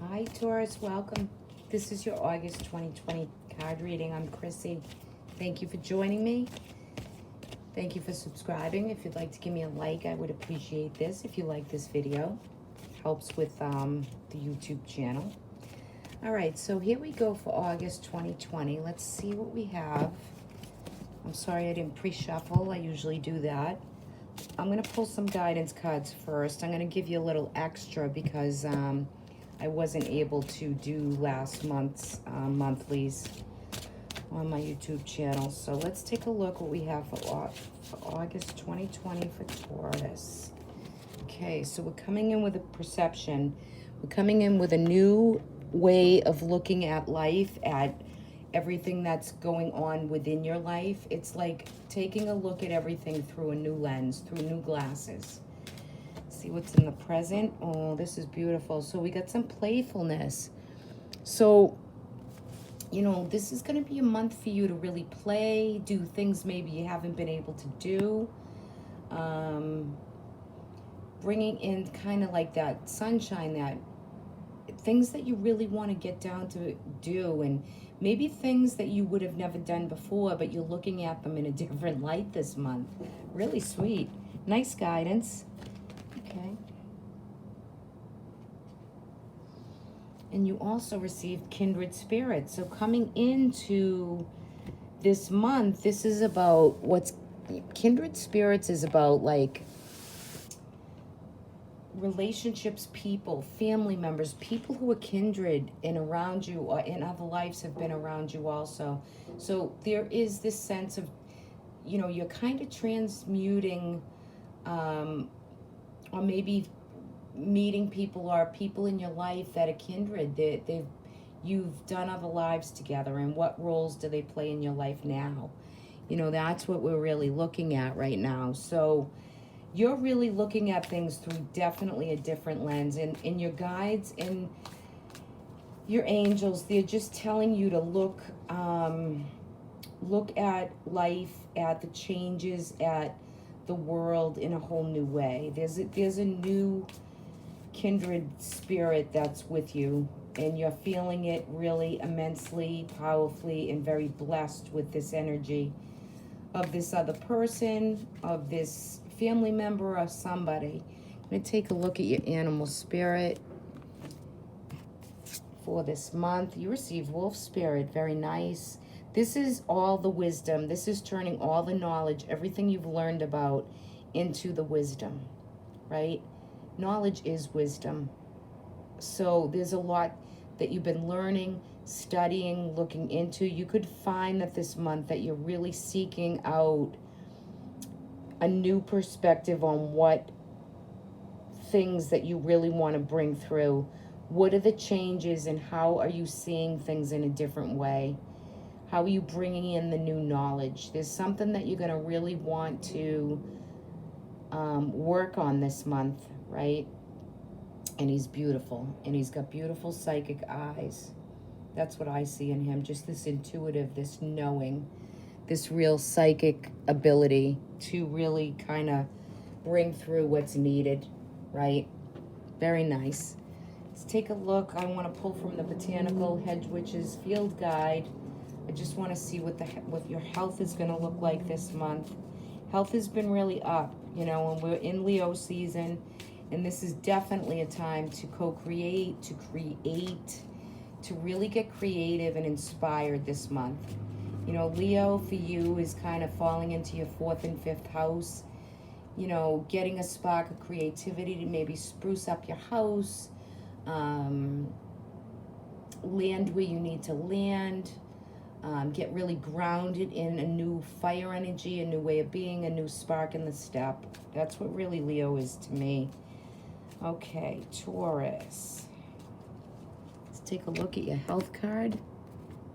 Hi, Taurus. Welcome. This is your August 2020 card reading. I'm Chrissy. Thank you for joining me. Thank you for subscribing. If you'd like to give me a like, I would appreciate this. If you like this video, helps with the YouTube channel. All right, so here we go for August 2020. Let's see what we have. I'm sorry I didn't pre-shuffle. I usually do that. I'm going to pull some guidance cards first. I'm going to give you a little extra because I wasn't able to do last month's monthlies on my YouTube channel. So let's take a look what we have for August 2020 for Taurus. Okay, so we're coming in with a perception. We're coming in with a new way of looking at life, at everything that's going on within your life. It's like taking a look at everything through a new lens, through new glasses. See what's in the present. Oh, this is beautiful. So we got some playfulness. So, you know, this is going to be a month for you to really play, do things maybe you haven't been able to do. Bringing in kind of like that sunshine, that things that you really want to get down to do, and maybe things that you would have never done before, but you're looking at them in a different light this month. Really sweet. Nice guidance. Okay. And you also received kindred spirits. So coming into this month, this is about what's kindred spirits is about, like relationships, people, family members, people who are kindred and around you or in other lives have been around you also. So there is this sense of, you know, you're kind of transmuting or maybe meeting people or people in your life that are kindred. You've done other lives together, and what roles do they play in your life now? You know, that's what we're really looking at right now. So you're really looking at things through definitely a different lens, and your guides and your angels, they're just telling you to look at life, at the changes, at the world in a whole new way. There's a new kindred spirit that's with you, and you're feeling it really immensely, powerfully, and very blessed with this energy of this other person, of this family member, or somebody. I'm going to take a look at your animal spirit for this month. You receive wolf spirit. Very nice. This is all the wisdom. This is turning all the knowledge, everything you've learned about, into the wisdom, right? Knowledge is wisdom. So there's a lot that you've been learning, studying, looking into. You could find that this month that you're really seeking out a new perspective on what things that you really want to bring through. What are the changes, and how are you seeing things in a different way? How are you bringing in the new knowledge? There's something that you're going to really want to work on this month, right? And he's beautiful, and he's got beautiful psychic eyes. That's what I see in him, just this intuitive, this knowing, this real psychic ability to really kind of bring through what's needed, right? Very nice. Let's take a look. I want to pull from the Botanical Hedge Witches Field Guide. I just want to see what your health is going to look like this month. Health has been really up, you know, and we're in Leo season, and this is definitely a time to co-create, to create, to really get creative and inspired this month. You know, Leo for you is kind of falling into your 4th and 5th house. You know, getting a spark of creativity to maybe spruce up your house, land where you need to land, get really grounded in a new fire energy, a new way of being, a new spark in the step. That's what really Leo is to me. Okay, Taurus. Let's take a look at your health card.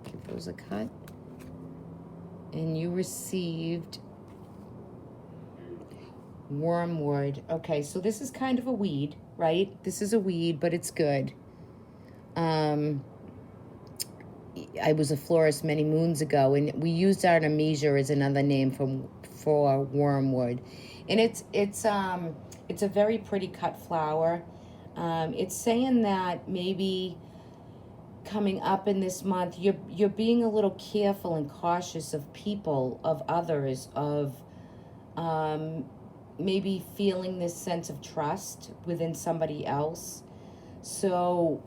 Give those a cut. And you received wormwood. Okay, so this is kind of a weed, right? This is a weed, but it's good. I was a florist many moons ago, and we used artemisia as another name for wormwood. And it's a very pretty cut flower. It's saying that maybe coming up in this month, you're being a little careful and cautious of people, of others, of um, maybe feeling this sense of trust within somebody else. So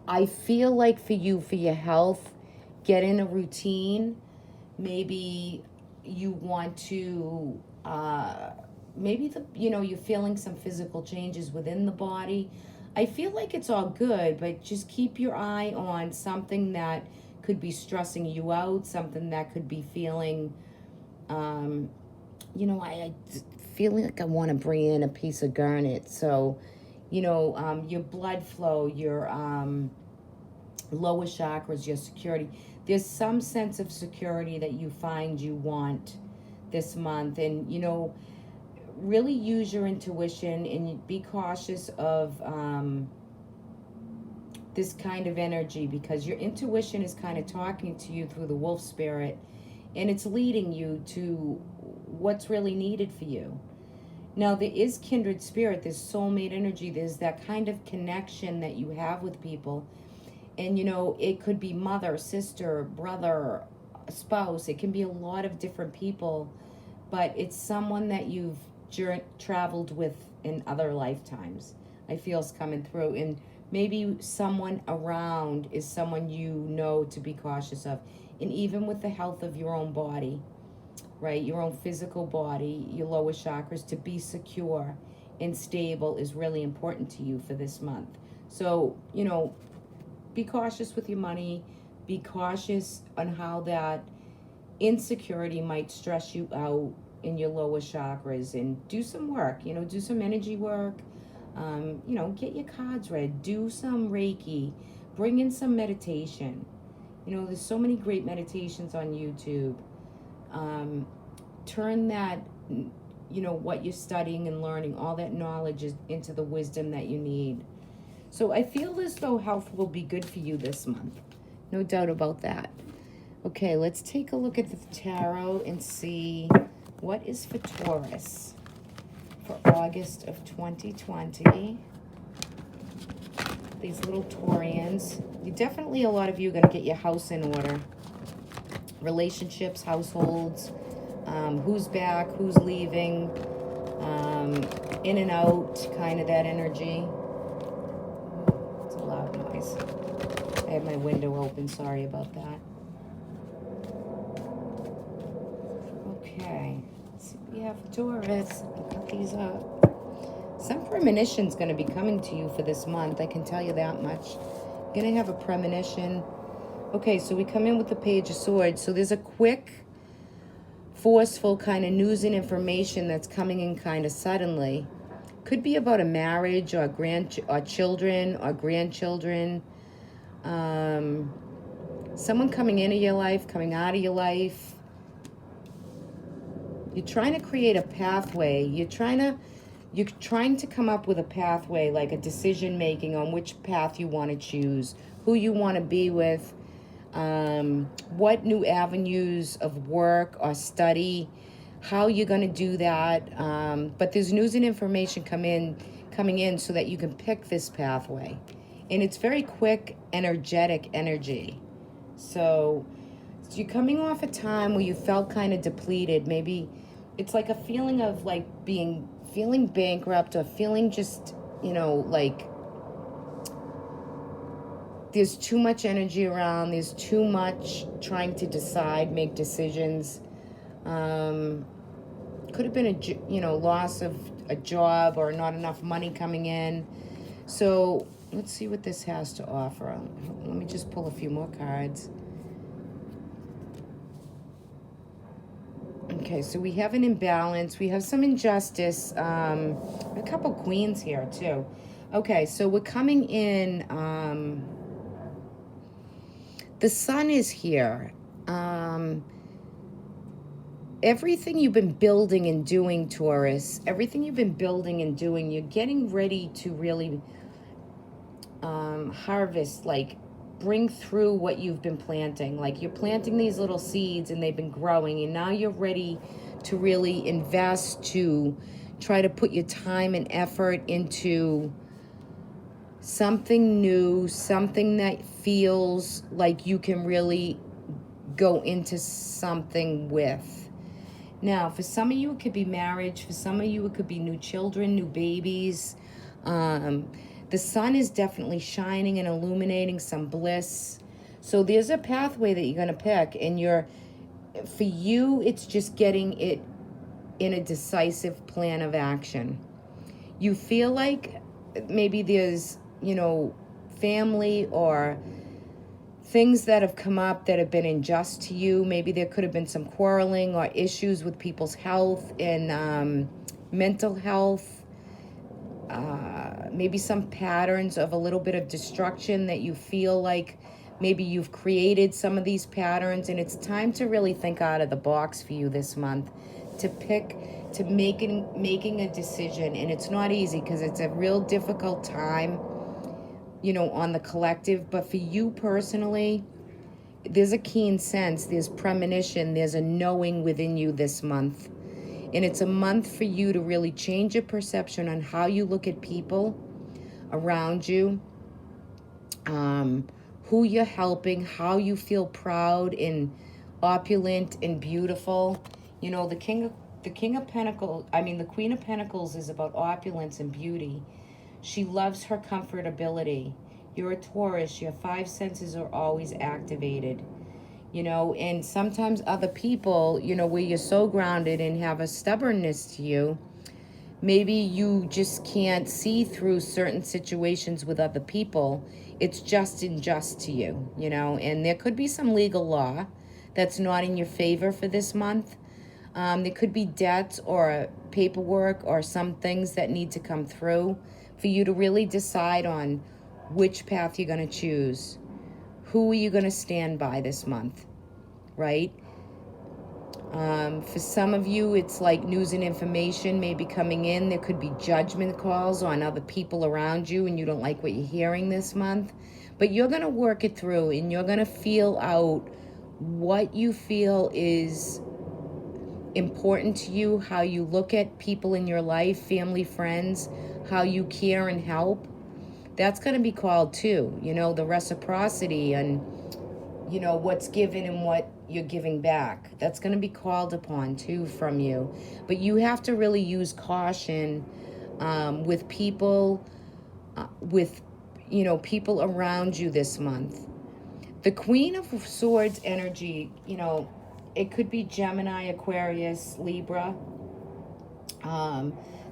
I feel like for you, for your health, get in a routine. Maybe you want to, maybe you're feeling some physical changes within the body. I feel like it's all good, but just keep your eye on something that could be stressing you out, something that could be feeling, um, I feeling like I want to bring in a piece of garnet. So, your blood flow, your lower chakras, your security. There's some sense of security that you find you want this month. And, really use your intuition and be cautious of this kind of energy, because your intuition is kind of talking to you through the wolf spirit, and it's leading you to what's really needed for you. Now, there is kindred spirit, there's soulmate energy, there's that kind of connection that you have with people. And, it could be mother, sister, brother, spouse. It can be a lot of different people, but it's someone that you've traveled with in other lifetimes. I feel is coming through. And maybe someone around is someone to be cautious of. And even with the health of your own body, right? Your own physical body, your lower chakras, to be secure and stable is really important to you for this month. So, be cautious with your money. Be cautious on how that insecurity might stress you out in your lower chakras, and do some work, do some energy work. Get your cards read, do some Reiki, bring in some meditation. There's so many great meditations on YouTube. Turn that, what you're studying and learning, all that knowledge into the wisdom that you need. So I feel as though health will be good for you this month. No doubt about that. Okay, let's take a look at the tarot and see what is for Taurus for August of 2020. These little Taurians. A lot of you are going to get your house in order. Relationships, households, who's back, who's leaving, in and out, kind of that energy. It's a loud noise. I have my window open, sorry about that. Okay, let's see what we have for Taurus. Cut these up. Some premonition's going to be coming to you for this month, I can tell you that much. You're going to have a premonition. Okay, so we come in with the Page of Swords. So there's a quick, forceful kind of news and information that's coming in kind of suddenly. Could be about a marriage or children or grandchildren. Someone coming into your life, coming out of your life. You're trying to create a pathway. You're trying to come up with a pathway, like a decision making on which path you want to choose, who you want to be with, what new avenues of work or study, how you're going to do that. But there's news and information coming in so that you can pick this pathway. And it's very quick, energetic energy. So you're coming off a time where you felt kind of depleted. Maybe it's like a feeling of like feeling bankrupt, or feeling just, like there's too much energy around. There's too much trying to decide, make decisions. Could have been loss of a job or not enough money coming in. So let's see what this has to offer. Let me just pull a few more cards. Okay, so we have an imbalance. We have some injustice. A couple queens here, too. Okay, so we're coming in. The sun is here. Everything you've been building and doing, Taurus, everything you've been building and doing, you're getting ready to really harvest, like bring through what you've been planting. Like you're planting these little seeds and they've been growing, and now you're ready to really invest, to try to put your time and effort into something new, something that feels like you can really go into something with. Now, for some of you, it could be marriage. For some of you, it could be new children, new babies. The sun is definitely shining and illuminating some bliss. So there's a pathway that you're going to pick. And for you, it's just getting it in a decisive plan of action. You feel like maybe there's, family or things that have come up that have been unjust to you. Maybe there could have been some quarreling or issues with people's health and mental health. Maybe some patterns of a little bit of destruction that you feel like maybe you've created some of these patterns, and it's time to really think out of the box for you this month, to making a decision. And it's not easy because it's a real difficult time, on the collective. But for you personally, there's a keen sense, there's premonition, there's a knowing within you this month. And it's a month for you to really change your perception on how you look at people around you, who you're helping, how you feel proud and opulent and beautiful. The Queen of Pentacles is about opulence and beauty. She loves her comfortability. You're a Taurus, your five senses are always activated. And sometimes other people, where you're so grounded and have a stubbornness to you, maybe you just can't see through certain situations with other people. It's just unjust to you, and there could be some legal law that's not in your favor for this month. There could be debts or paperwork or some things that need to come through for you to really decide on which path you're going to choose. Who are you going to stand by this month, right? For some of you, it's like news and information may be coming in. There could be judgment calls on other people around you, and you don't like what you're hearing this month. But you're going to work it through, and you're going to feel out what you feel is important to you, how you look at people in your life, family, friends, how you care and help. That's going to be called too, the reciprocity and, what's given and what you're giving back. That's going to be called upon too from you. But you have to really use caution with people, people around you this month. The Queen of Swords energy, it could be Gemini, Aquarius, Libra.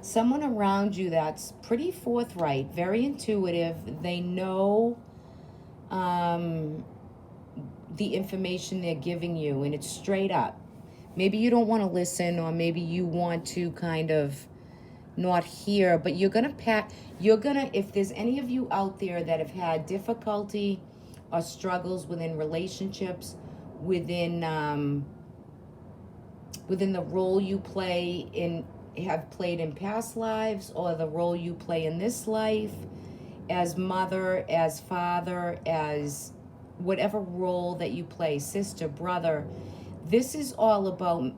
Someone around you that's pretty forthright, very intuitive. They know the information they're giving you, and it's straight up. Maybe you don't want to listen, or maybe you want to kind of not hear, but you're gonna if there's any of you out there that have had difficulty or struggles within relationships, within the role you have played in past lives, or the role you play in this life, as mother, as father, as whatever role that you play, sister, brother. This is all about,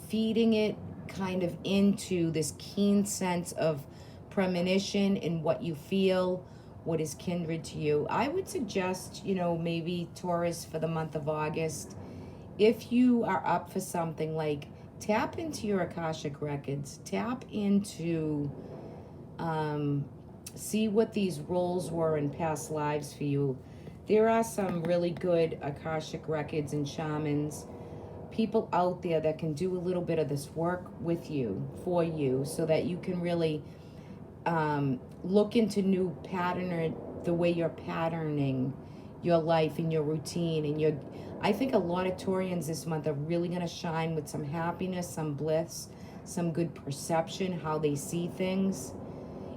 feeding it kind of into this keen sense of premonition in what you feel, what is kindred to you. I would suggest, maybe Taurus, for the month of August, if you are up for something, like tap into your Akashic records, tap into, see what these roles were in past lives for you. There are some really good Akashic records and shamans, people out there that can do a little bit of this work with you, for you, so that you can really look into new the way you're patterning your life and your routine. And I think a lot of Taurians this month are really going to shine with some happiness, some bliss, some good perception, how they see things.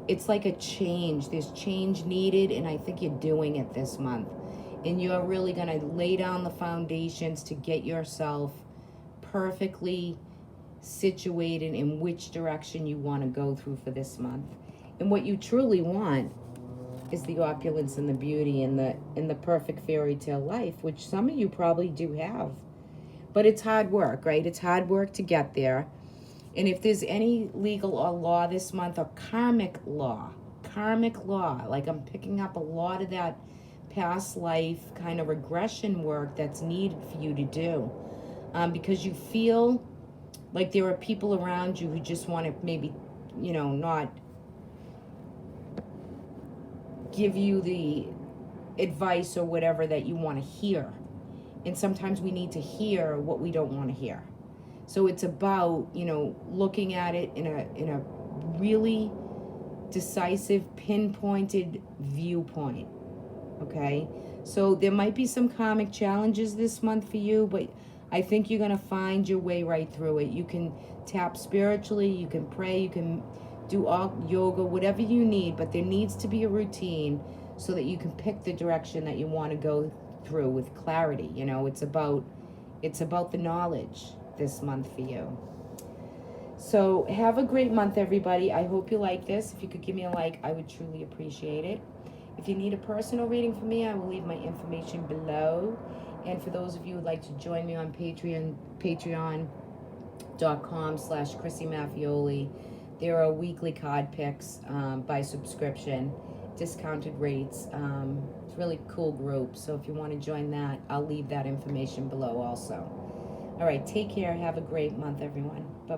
It's like a change. There's change needed, and I think you're doing it this month. And you're really going to lay down the foundations to get yourself perfectly situated in which direction you want to go through for this month. And what you truly want is the opulence and the beauty and the perfect fairy tale life, which some of you probably do have. But it's hard work, right? It's hard work to get there. And if there's any legal or law this month, or karmic law, karmic law. Like I'm picking up a lot of that past life kind of regression work that's needed for you to do. Because you feel like there are people around you who just want to maybe, not give you the advice or whatever that you want to hear. And sometimes we need to hear what we don't want to hear. So it's about, looking at it in a really decisive, pinpointed viewpoint. Okay? So there might be some karmic challenges this month for you, but I think you're going to find your way right through it. You can tap spiritually, you can pray, you can do all yoga, whatever you need, but there needs to be a routine so that you can pick the direction that you want to go through with clarity. It's about the knowledge this month for you. So have a great month, everybody. I hope you like this. If you could give me a like, I would truly appreciate it. If you need a personal reading from me, I will leave my information below. And for those of you who would like to join me on patreon.com/Chrissy Maffioli, there are weekly card picks by subscription, discounted rates. It's a really cool group. So if you want to join that, I'll leave that information below also. All right, take care. Have a great month, everyone. Bye-bye.